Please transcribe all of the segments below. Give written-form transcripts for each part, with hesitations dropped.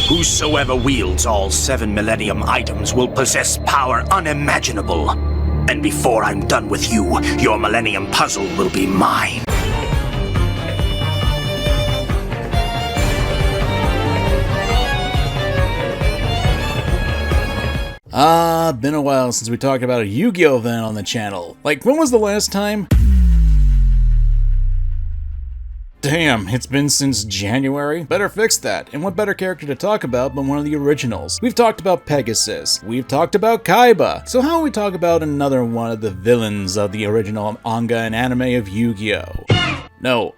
Whosoever wields all 7 Millennium items will possess power unimaginable. And before I'm done with you, your Millennium puzzle will be mine. Been a while since we talked about a Yu-Gi-Oh event on the channel. Like, when was the last time? Damn, it's been since January? Better fix that. And what better character to talk about but one of the originals? We've talked about Pegasus. We've talked about Kaiba. So how about we talk about another one of the villains of the original manga and anime of Yu-Gi-Oh? No,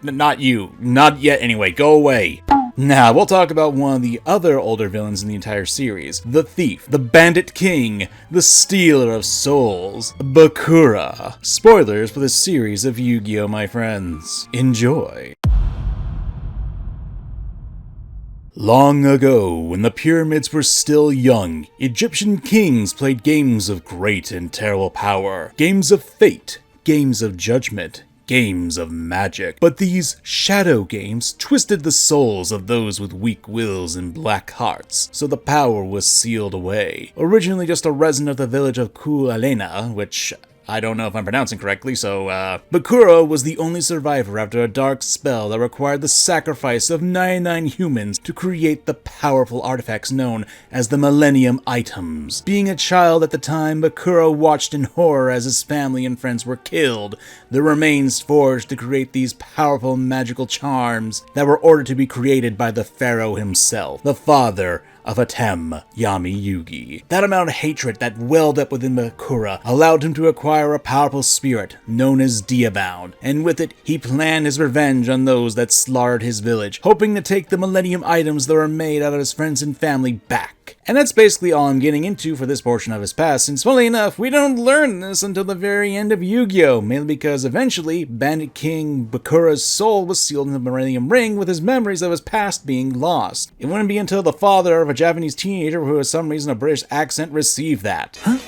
not you. Not yet anyway. Go away. Now, we'll talk about one of the other older villains in the entire series. The Thief, the Bandit King, the Stealer of Souls, Bakura. Spoilers for the series of Yu-Gi-Oh, my friends. Enjoy. Long ago, when the pyramids were still young, Egyptian kings played games of great and terrible power. Games of fate, games of judgment, games of magic. But these shadow games twisted the souls of those with weak wills and black hearts, so the power was sealed away. Originally just a resident of the village of Kualena, which I don't know if I'm pronouncing correctly, so, Bakura was the only survivor after a dark spell that required the sacrifice of 99 humans to create the powerful artifacts known as the Millennium Items. Being a child at the time, Bakura watched in horror as his family and friends were killed, their remains forged to create these powerful magical charms that were ordered to be created by the pharaoh himself, the father of Atem, Yami Yugi. That amount of hatred that welled up within Bakura allowed him to acquire a powerful spirit known as Diabound, and with it, he planned his revenge on those that slaughtered his village, hoping to take the Millennium items that were made out of his friends and family back. And that's basically all I'm getting into for this portion of his past, since funnily enough, we don't learn this until the very end of Yu-Gi-Oh! Mainly because eventually, Bandit King Bakura's soul was sealed in the Millennium Ring with his memories of his past being lost. It wouldn't be until the father of a Japanese teenager who has some reason a British accent received that. Huh?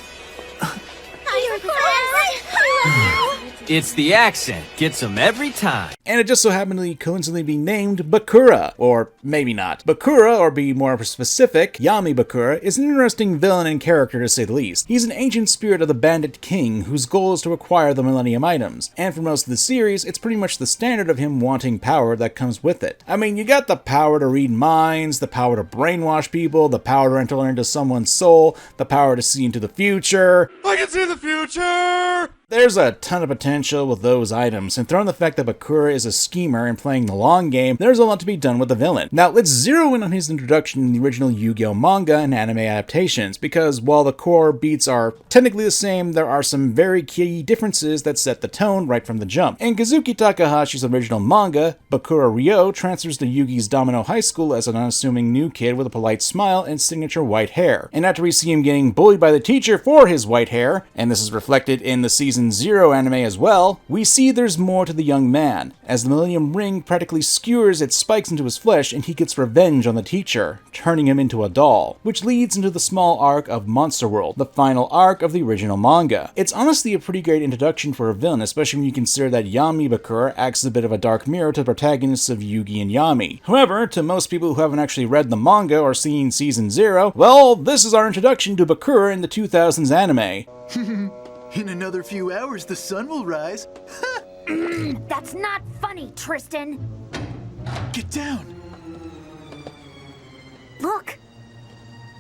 It's the accent. Gets him every time. And it just so happened to coincidentally be named Bakura. Or maybe not. Bakura, or be more specific, Yami Bakura, is an interesting villain and character to say the least. He's an ancient spirit of the Bandit King, whose goal is to acquire the Millennium Items. And for most of the series, it's pretty much the standard of him wanting power that comes with it. I mean, you got the power to read minds, the power to brainwash people, the power to enter into someone's soul, the power to see into the future. I can see the future! There's a ton of potential with those items, and throwing the fact that Bakura is a schemer and playing the long game, there's a lot to be done with the villain. Now, let's zero in on his introduction in the original Yu-Gi-Oh! Manga and anime adaptations, because while the core beats are technically the same, there are some very key differences that set the tone right from the jump. In Kazuki Takahashi's original manga, Bakura Ryo transfers to Yugi's Domino High School as an unassuming new kid with a polite smile and signature white hair. And after we see him getting bullied by the teacher for his white hair, and this is reflected in the Season 0 anime as well, we see there's more to the young man, as the Millennium Ring practically skewers its spikes into his flesh and he gets revenge on the teacher, turning him into a doll, which leads into the small arc of Monster World, the final arc of the original manga. It's honestly a pretty great introduction for a villain, especially when you consider that Yami Bakura acts as a bit of a dark mirror to the protagonists of Yugi and Yami. However, to most people who haven't actually read the manga or seen Season 0, well, this is our introduction to Bakura in the 2000s anime. In another few hours, the sun will rise. That's not funny, Tristan. Get down. Look.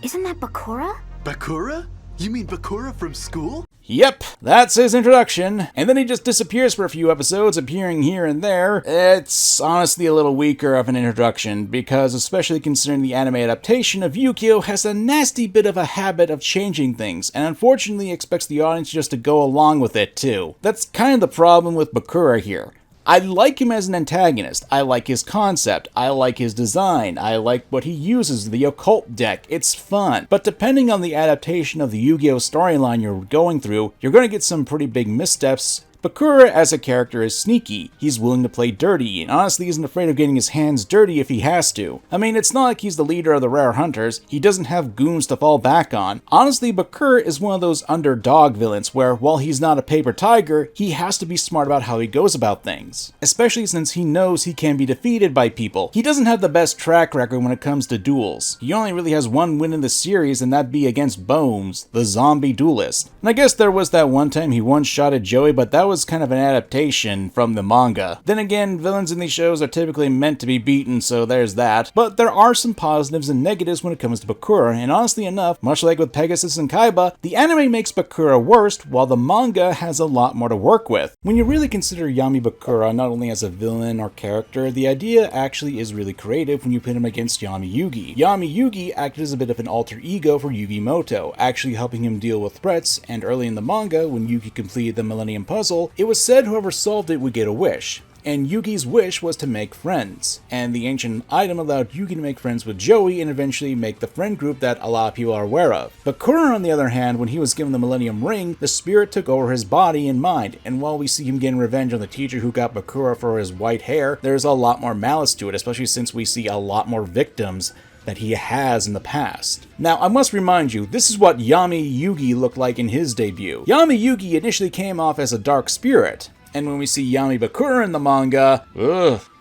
Isn't that Bakura? Bakura? You mean Bakura from school? Yep, that's his introduction, and then he just disappears for a few episodes, appearing here and there. It's honestly a little weaker of an introduction, because especially considering the anime adaptation of Yugioh has a nasty bit of a habit of changing things, and unfortunately expects the audience just to go along with it too. That's kind of the problem with Bakura here. I like him as an antagonist, I like his concept, I like his design, I like what he uses, the occult deck, it's fun. But depending on the adaptation of the Yu-Gi-Oh! Storyline you're going through, you're going to get some pretty big missteps Bakura as a character is sneaky. He's willing to play dirty, and honestly isn't afraid of getting his hands dirty if he has to. I mean, it's not like he's the leader of the rare hunters. He doesn't have goons to fall back on. Honestly, Bakura is one of those underdog villains where, while he's not a paper tiger, he has to be smart about how he goes about things. Especially since he knows he can be defeated by people. He doesn't have the best track record when it comes to duels. He only really has one win in the series, and that'd be against Bones, the zombie duelist. And I guess there was that one time he one-shotted Joey, but that was kind of an adaptation from the manga. Then again, villains in these shows are typically meant to be beaten, so there's that. But there are some positives and negatives when it comes to Bakura, and honestly enough, much like with Pegasus and Kaiba, the anime makes Bakura worst, while the manga has a lot more to work with. When you really consider Yami Bakura not only as a villain or character, the idea actually is really creative when you put him against Yami Yugi. Yami Yugi acted as a bit of an alter ego for Yugi Moto, actually helping him deal with threats, and early in the manga, when Yugi completed the Millennium Puzzle, it was said whoever solved it would get a wish. And Yugi's wish was to make friends, and the ancient item allowed Yugi to make friends with Joey and eventually make the friend group that a lot of people are aware of. Bakura, on the other hand, when he was given the Millennium Ring, the spirit took over his body and mind, and while we see him getting revenge on the teacher who got Bakura for his white hair, there's a lot more malice to it, especially since we see a lot more victims that he has in the past. Now, I must remind you, this is what Yami Yugi looked like in his debut. Yami Yugi initially came off as a dark spirit, and when we see Yami Bakura in the manga,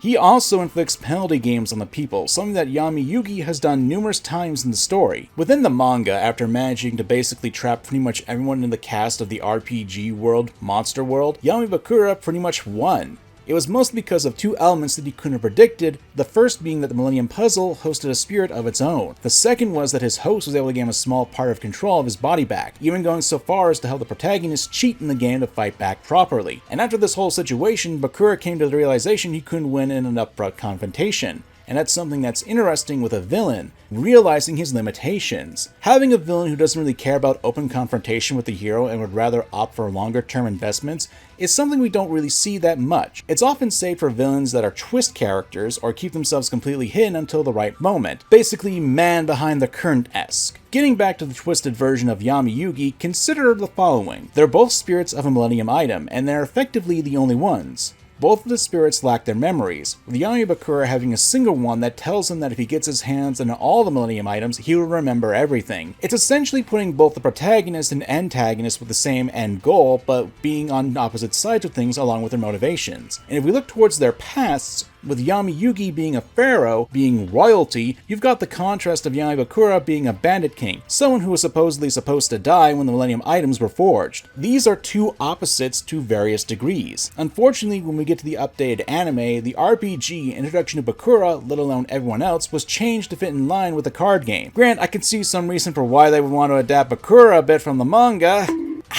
he also inflicts penalty games on the people, something that Yami Yugi has done numerous times in the story. Within the manga, after managing to basically trap pretty much everyone in the cast of the RPG world, Monster World, Yami Bakura pretty much won. It was mostly because of two elements that he couldn't have predicted, the first being that the Millennium Puzzle hosted a spirit of its own. The second was that his host was able to gain a small part of control of his body back, even going so far as to help the protagonist cheat in the game to fight back properly. And after this whole situation, Bakura came to the realization he couldn't win in an upfront confrontation. And that's something that's interesting with a villain, realizing his limitations. Having a villain who doesn't really care about open confrontation with the hero and would rather opt for longer term investments is something we don't really see that much. It's often saved for villains that are twist characters or keep themselves completely hidden until the right moment. Basically, man behind the curtain-esque. Getting back to the twisted version of Yami Yugi, consider the following. They're both spirits of a Millennium item, and they're effectively the only ones. Both of the spirits lack their memories, with Yami Bakura having a single one that tells him that if he gets his hands on all the Millennium items, he will remember everything. It's essentially putting both the protagonist and antagonist with the same end goal, but being on opposite sides of things along with their motivations. And if we look towards their pasts, with Yami Yugi being a pharaoh, being royalty, you've got the contrast of Yami Bakura being a bandit king, someone who was supposedly supposed to die when the Millennium items were forged. These are two opposites to various degrees. Unfortunately, when we get to the updated anime, the RPG introduction to Bakura, let alone everyone else, was changed to fit in line with the card game. Grant, I can see some reason for why they would want to adapt Bakura a bit from the manga.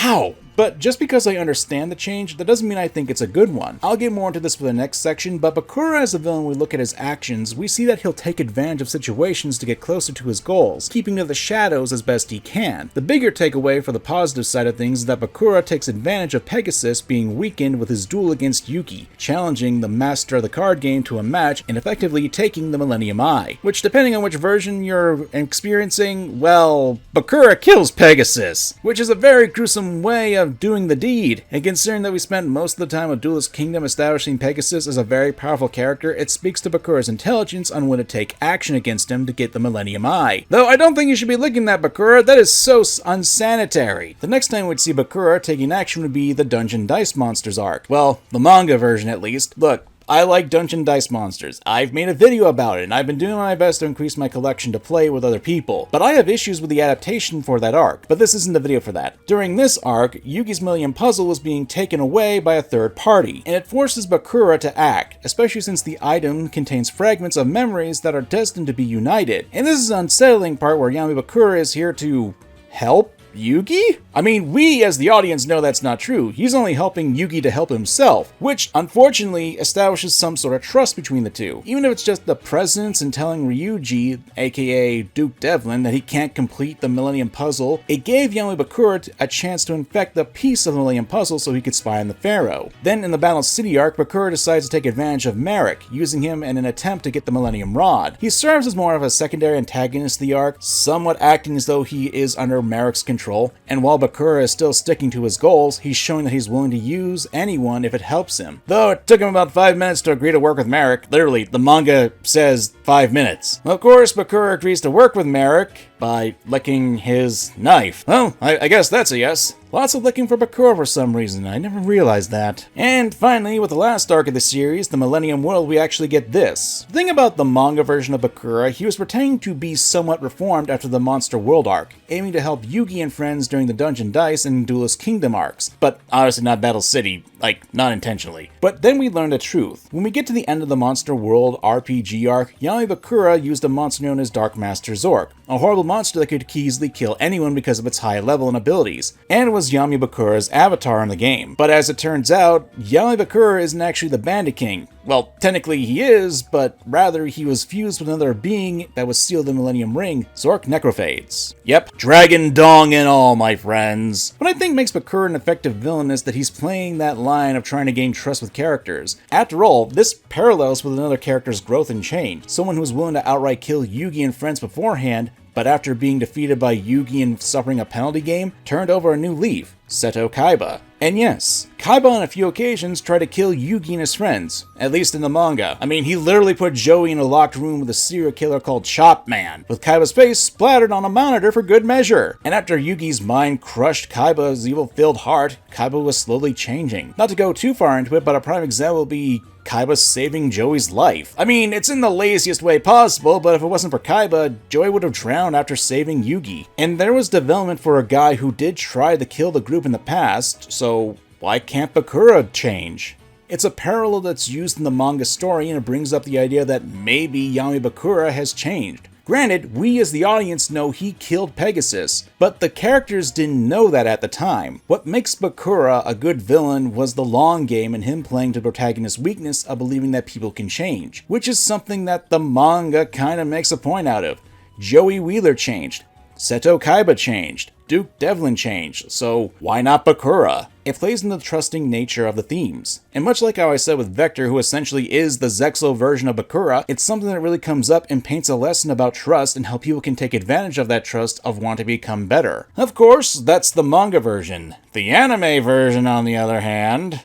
Ow! But just because I understand the change, that doesn't mean I think it's a good one. I'll get more into this for the next section, but Bakura as a villain, we look at his actions, we see that he'll take advantage of situations to get closer to his goals, keeping to the shadows as best he can. The bigger takeaway for the positive side of things is that Bakura takes advantage of Pegasus being weakened with his duel against Yugi, challenging the master of the card game to a match and effectively taking the Millennium Eye, which depending on which version you're experiencing, well, Bakura kills Pegasus, which is a very gruesome way of doing the deed, and considering that we spent most of the time of Duelist Kingdom establishing Pegasus as a very powerful character, it speaks to Bakura's intelligence on when to take action against him to get the Millennium Eye. Though I don't think you should be looking at Bakura, that is so unsanitary. The next time we'd see Bakura taking action would be the Dungeon Dice Monsters arc. Well, the manga version at least. Look, I like Dungeon Dice Monsters. I've made a video about it, and I've been doing my best to increase my collection to play with other people. But I have issues with the adaptation for that arc, but this isn't the video for that. During this arc, Yugi's Millennium Puzzle was being taken away by a third party, and it forces Bakura to act, especially since the item contains fragments of memories that are destined to be united. And this is the unsettling part where Yami Bakura is here to help Yugi? I mean, we as the audience know that's not true. He's only helping Yugi to help himself, which unfortunately establishes some sort of trust between the two. Even if it's just the presence and telling Ryuji, aka Duke Devlin, that he can't complete the Millennium Puzzle, it gave Yami Bakura a chance to infect the piece of the Millennium Puzzle so he could spy on the Pharaoh. Then in the Battle City arc, Bakura decides to take advantage of Merrick, using him in an attempt to get the Millennium Rod. He serves as more of a secondary antagonist of the arc, somewhat acting as though he is under Merrick's control control, and while Bakura is still sticking to his goals, he's showing that he's willing to use anyone if it helps him. Though it took him about 5 minutes to agree to work with Merrick. Literally, the manga says 5 minutes. Of course, Bakura agrees to work with Merrick by licking his knife. Well, I guess that's a yes. Lots of licking for Bakura for some reason, I never realized that. And finally, with the last arc of the series, the Millennium World, we actually get this. The thing about the manga version of Bakura, he was pretending to be somewhat reformed after the Monster World arc, aiming to help Yugi and friends during the Dungeon Dice and Duelist Kingdom arcs, but obviously not Battle City, like, not intentionally. But then we learn the truth. When we get to the end of the Monster World RPG arc, Yami Bakura used a monster known as Dark Master Zork, a horrible monster that could easily kill anyone because of its high level and abilities, and was Yami Bakura's avatar in the game. But as it turns out, Yami Bakura isn't actually the Bandit King. Well, technically he is, but rather he was fused with another being that would steal the Millennium Ring, Zork Necrophades. Yep, dragon dong and all, my friends. What I think makes Bakura an effective villain is that he's playing that line of trying to gain trust with characters. After all, this parallels with another character's growth and change, someone who's willing to outright kill Yugi and friends beforehand, but after being defeated by Yugi and suffering a penalty game, turned over a new leaf, Seto Kaiba. And yes, Kaiba on a few occasions tried to kill Yugi and his friends, at least in the manga. I mean, he literally put Joey in a locked room with a serial killer called Chop Man, with Kaiba's face splattered on a monitor for good measure. And after Yugi's mind crushed Kaiba's evil-filled heart, Kaiba was slowly changing. Not to go too far into it, but a prime example would be Kaiba saving Joey's life. I mean, it's in the laziest way possible, but if it wasn't for Kaiba, Joey would have drowned after saving Yugi. And there was development for a guy who did try to kill the group in the past, so why can't Bakura change? It's a parallel that's used in the manga story, and it brings up the idea that maybe Yami Bakura has changed. Granted, we as the audience know he killed Pegasus, but the characters didn't know that at the time. What makes Bakura a good villain was the long game and him playing to the protagonist's weakness of believing that people can change, which is something that the manga kinda makes a point out of. Joey Wheeler changed. Seto Kaiba changed. Duke Devlin changed, so why not Bakura? It plays into the trusting nature of the themes. And much like how I said with Vector, who essentially is the Zexo version of Bakura, it's something that really comes up and paints a lesson about trust and how people can take advantage of that trust of wanting to become better. Of course, that's the manga version. The anime version, on the other hand...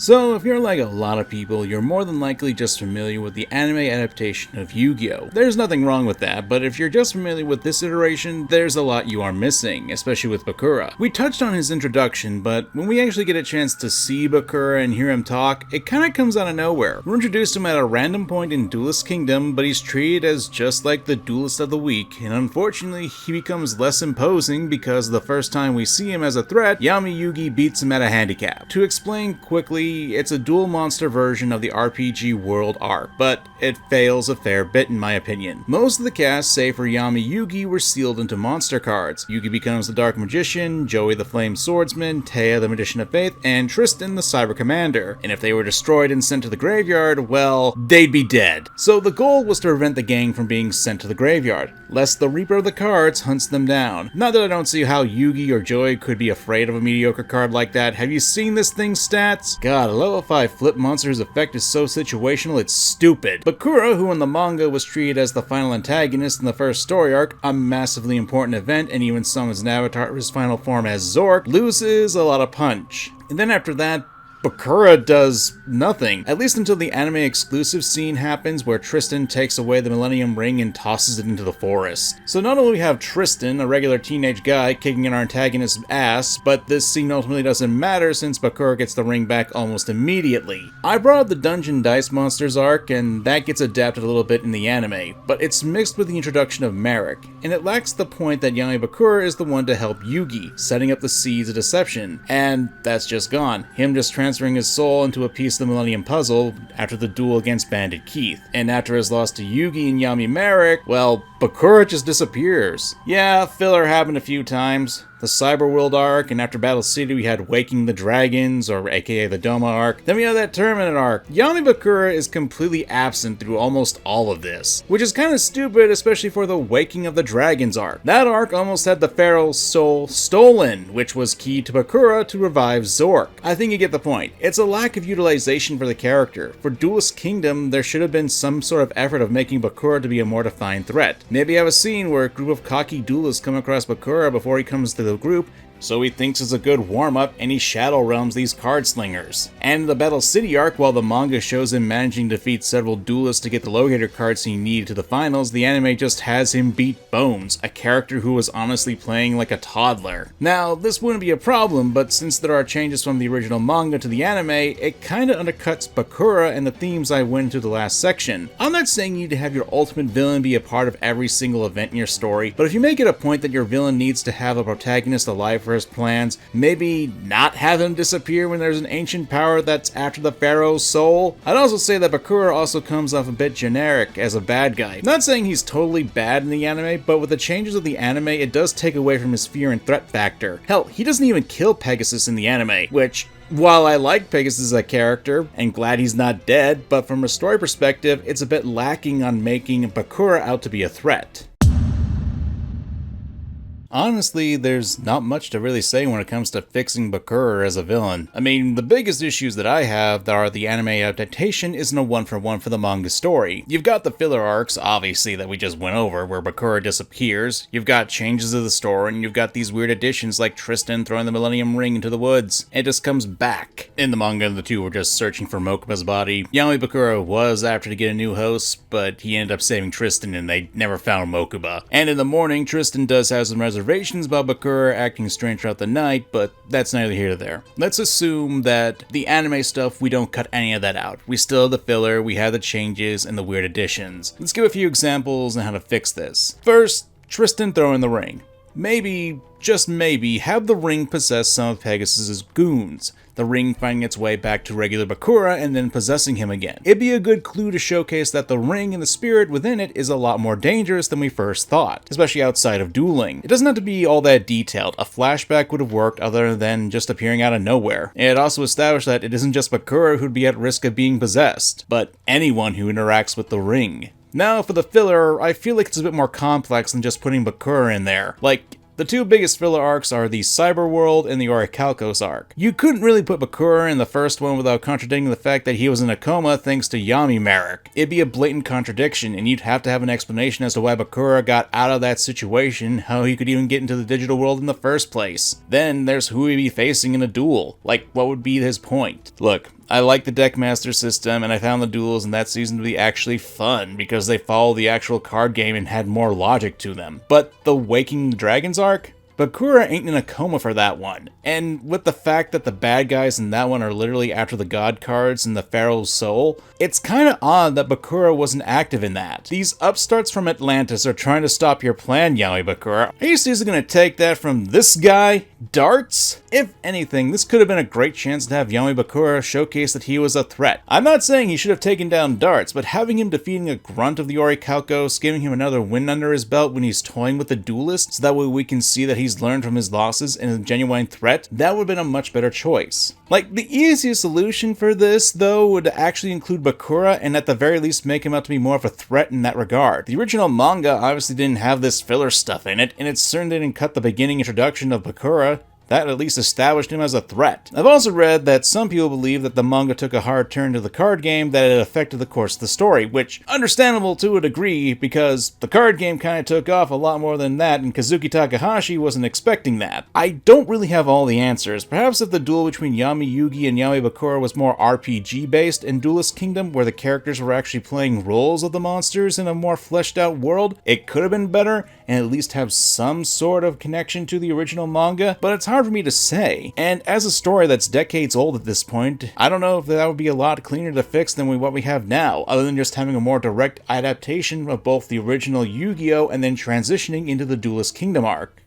So, if you're like a lot of people, you're more than likely just familiar with the anime adaptation of Yu-Gi-Oh! There's nothing wrong with that, but if you're just familiar with this iteration, there's a lot you are missing, especially with Bakura. We touched on his introduction, but when we actually get a chance to see Bakura and hear him talk, it kinda comes out of nowhere. We're introduced to him at a random point in Duelist Kingdom, but he's treated as just like the Duelist of the Week, and unfortunately, he becomes less imposing because the first time we see him as a threat, Yami Yugi beats him at a handicap. To explain quickly, it's a dual monster version of the RPG World arc, but it fails a fair bit in my opinion. Most of the cast, save for Yami Yugi, were sealed into monster cards. Yugi becomes the Dark Magician, Joey the Flame Swordsman, Taya the Magician of Faith, and Tristan the Cyber Commander. And if they were destroyed and sent to the graveyard, well, they'd be dead. So the goal was to prevent the gang from being sent to the graveyard, lest the Reaper of the Cards hunts them down. Not that I don't see how Yugi or Joey could be afraid of a mediocre card like that. Have you seen this thing's stats? God, a level 5 flip monster's effect is so situational, it's stupid. Bakura, who in the manga was treated as the final antagonist in the first story arc, a massively important event, and even summons an avatar of his final form as Zork, loses a lot of punch. And then after that, Bakura does nothing, at least until the anime exclusive scene happens where Tristan takes away the Millennium Ring and tosses it into the forest. So not only we have Tristan, a regular teenage guy, kicking in our antagonist's ass, but this scene ultimately doesn't matter since Bakura gets the ring back almost immediately. I brought up the Dungeon Dice Monsters arc, and that gets adapted a little bit in the anime, but it's mixed with the introduction of Merrick, and it lacks the point that Yami Bakura is the one to help Yugi, setting up the seeds of deception, and that's just gone. Him just transferring his soul into a piece of the Millennium Puzzle after the duel against Bandit Keith. And after his loss to Yugi and Yami Merrick, well, Bakura just disappears. Yeah, filler happened a few times. The Cyberworld arc, and after Battle City we had Waking the Dragons, or aka the Doma arc. Then we had that Terminate arc. Yami Bakura is completely absent through almost all of this, which is kind of stupid, especially for the Waking of the Dragons arc. That arc almost had the Pharaoh's soul stolen, which was key to Bakura to revive Zork. I think you get the point. It's a lack of utilization for the character. For Duelist Kingdom, there should have been some sort of effort of making Bakura to be a more defined threat. Maybe have a scene where a group of cocky duelists come across Bakura before he comes to the group, so he thinks it's a good warm-up and he Shadow Realms these card slingers. And in the Battle City arc, while the manga shows him managing to defeat several duelists to get the locator cards he needed to the finals, the anime just has him beat Bones, a character who was honestly playing like a toddler. Now, this wouldn't be a problem, but since there are changes from the original manga to the anime, it kinda undercuts Bakura and the themes I went into the last section. I'm not saying you need to have your ultimate villain be a part of every single event in your story, but if you make it a point that your villain needs to have a protagonist alive for his plans, maybe not have him disappear when there's an ancient power that's after the pharaoh's soul. I'd also say that Bakura also comes off a bit generic as a bad guy. Not saying he's totally bad in the anime, but with the changes of the anime, it does take away from his fear and threat factor. Hell, he doesn't even kill Pegasus in the anime, which, while I like Pegasus as a character, and glad he's not dead, but from a story perspective, it's a bit lacking on making Bakura out to be a threat. Honestly, there's not much to really say when it comes to fixing Bakura as a villain. I mean, the biggest issues that I have that are the anime adaptation isn't a one-for-one for the manga story. You've got the filler arcs, obviously, that we just went over, where Bakura disappears. You've got changes of the story, and you've got these weird additions like Tristan throwing the Millennium Ring into the woods. It just comes back. In the manga, the two were just searching for Mokuba's body. Yami Bakura was after to get a new host, but he ended up saving Tristan and they never found Mokuba. And in the morning, Tristan does have some reservations about Bakura acting strange throughout the night, but that's neither here nor there. Let's assume that the anime stuff, we don't cut any of that out. We still have the filler, we have the changes, and the weird additions. Let's give a few examples on how to fix this. First, Tristan throwing the ring. Maybe, just maybe, have the ring possess some of Pegasus's goons. The ring finding its way back to regular Bakura and then possessing him again. It'd be a good clue to showcase that the ring and the spirit within it is a lot more dangerous than we first thought, especially outside of dueling. It doesn't have to be all that detailed. A flashback would have worked other than just appearing out of nowhere. It also established that it isn't just Bakura who'd be at risk of being possessed, but anyone who interacts with the ring. Now for the filler, I feel like it's a bit more complex than just putting Bakura in there. Like, the two biggest filler arcs are the Cyber World and the Orichalcos arc. You couldn't really put Bakura in the first one without contradicting the fact that he was in a coma thanks to Yami Merrick. It'd be a blatant contradiction, and you'd have to have an explanation as to why Bakura got out of that situation, how he could even get into the digital world in the first place. Then there's who he'd be facing in a duel. Like, what would be his point? Look, I like the Deckmaster system, and I found the duels in that season to be actually fun because they followed the actual card game and had more logic to them. But the Waking the Dragons arc? Bakura ain't in a coma for that one. And with the fact that the bad guys in that one are literally after the god cards and the Pharaoh's soul, it's kinda odd that Bakura wasn't active in that. These upstarts from Atlantis are trying to stop your plan, Yami Bakura. Are you seriously gonna take that from this guy? Darts? If anything, this could have been a great chance to have Yami Bakura showcase that he was a threat. I'm not saying he should have taken down Darts, but having him defeating a grunt of the Orichalcos, giving him another win under his belt when he's toying with the duelist, so that way we can see that he's learned from his losses and is a genuine threat, that would have been a much better choice. Like, the easiest solution for this, though, would actually include Bakura and at the very least make him out to be more of a threat in that regard. The original manga obviously didn't have this filler stuff in it, and it certainly didn't cut the beginning introduction of Bakura. That at least established him as a threat. I've also read that some people believe that the manga took a hard turn to the card game, that it affected the course of the story, which, understandable to a degree, because the card game kinda took off a lot more than that, and Kazuki Takahashi wasn't expecting that. I don't really have all the answers. Perhaps if the duel between Yami Yugi and Yami Bakura was more RPG based in Duelist Kingdom, where the characters were actually playing roles of the monsters in a more fleshed out world, it could have been better, and at least have some sort of connection to the original manga, but it's hard for me to say. And as a story that's decades old at this point, I don't know if that would be a lot cleaner to fix than what we have now, other than just having a more direct adaptation of both the original Yu-Gi-Oh! And then transitioning into the Duelist Kingdom arc.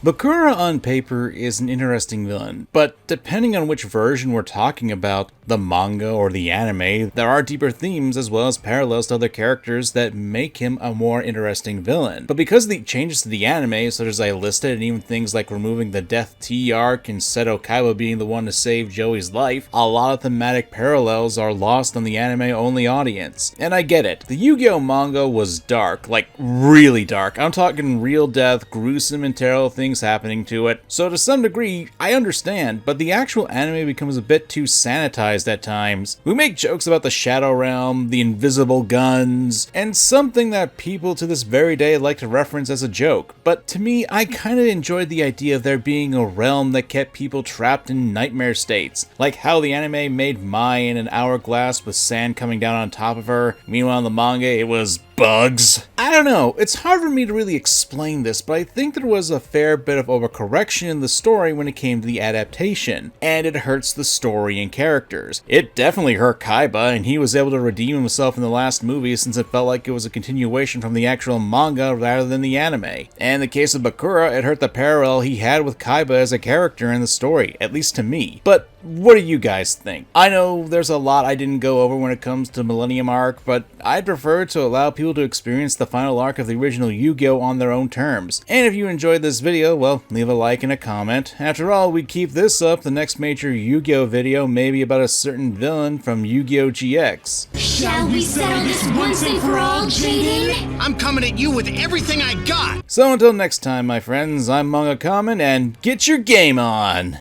Bakura on paper is an interesting villain, but depending on which version we're talking about, the manga or the anime, there are deeper themes as well as parallels to other characters that make him a more interesting villain. But because of the changes to the anime, such as I listed, and even things like removing the Death Tea arc and Seto Kaiba being the one to save Joey's life, a lot of thematic parallels are lost on the anime-only audience. And I get it. The Yu-Gi-Oh! Manga was dark, like really dark. I'm talking real death, gruesome and terrible things happening to it. So to some degree, I understand, but the actual anime becomes a bit too sanitized sexualized at times. We make jokes about the Shadow Realm, the invisible guns, and something that people to this very day like to reference as a joke. But to me, I kinda enjoyed the idea of there being a realm that kept people trapped in nightmare states, like how the anime made Mai in an hourglass with sand coming down on top of her. Meanwhile in the manga it was bugs. I don't know, it's hard for me to really explain this, but I think there was a fair bit of overcorrection in the story when it came to the adaptation, and it hurts the story and characters. It definitely hurt Kaiba, and he was able to redeem himself in the last movie since it felt like it was a continuation from the actual manga rather than the anime. And in the case of Bakura, it hurt the parallel he had with Kaiba as a character in the story, at least to me. But what do you guys think? I know there's a lot I didn't go over when it comes to Millennium Arc, but I'd prefer to allow people to experience the final arc of the original Yugioh on their own terms. And if you enjoyed this video, well, leave a like and a comment. After all, we keep this up, the next major Yugioh video may be about a certain villain from Yu-Gi-Oh! GX. Shall we settle this once and for all, Jaden? I'm coming at you with everything I got! So until next time, my friends, I'm MangaKamen, and get your game on!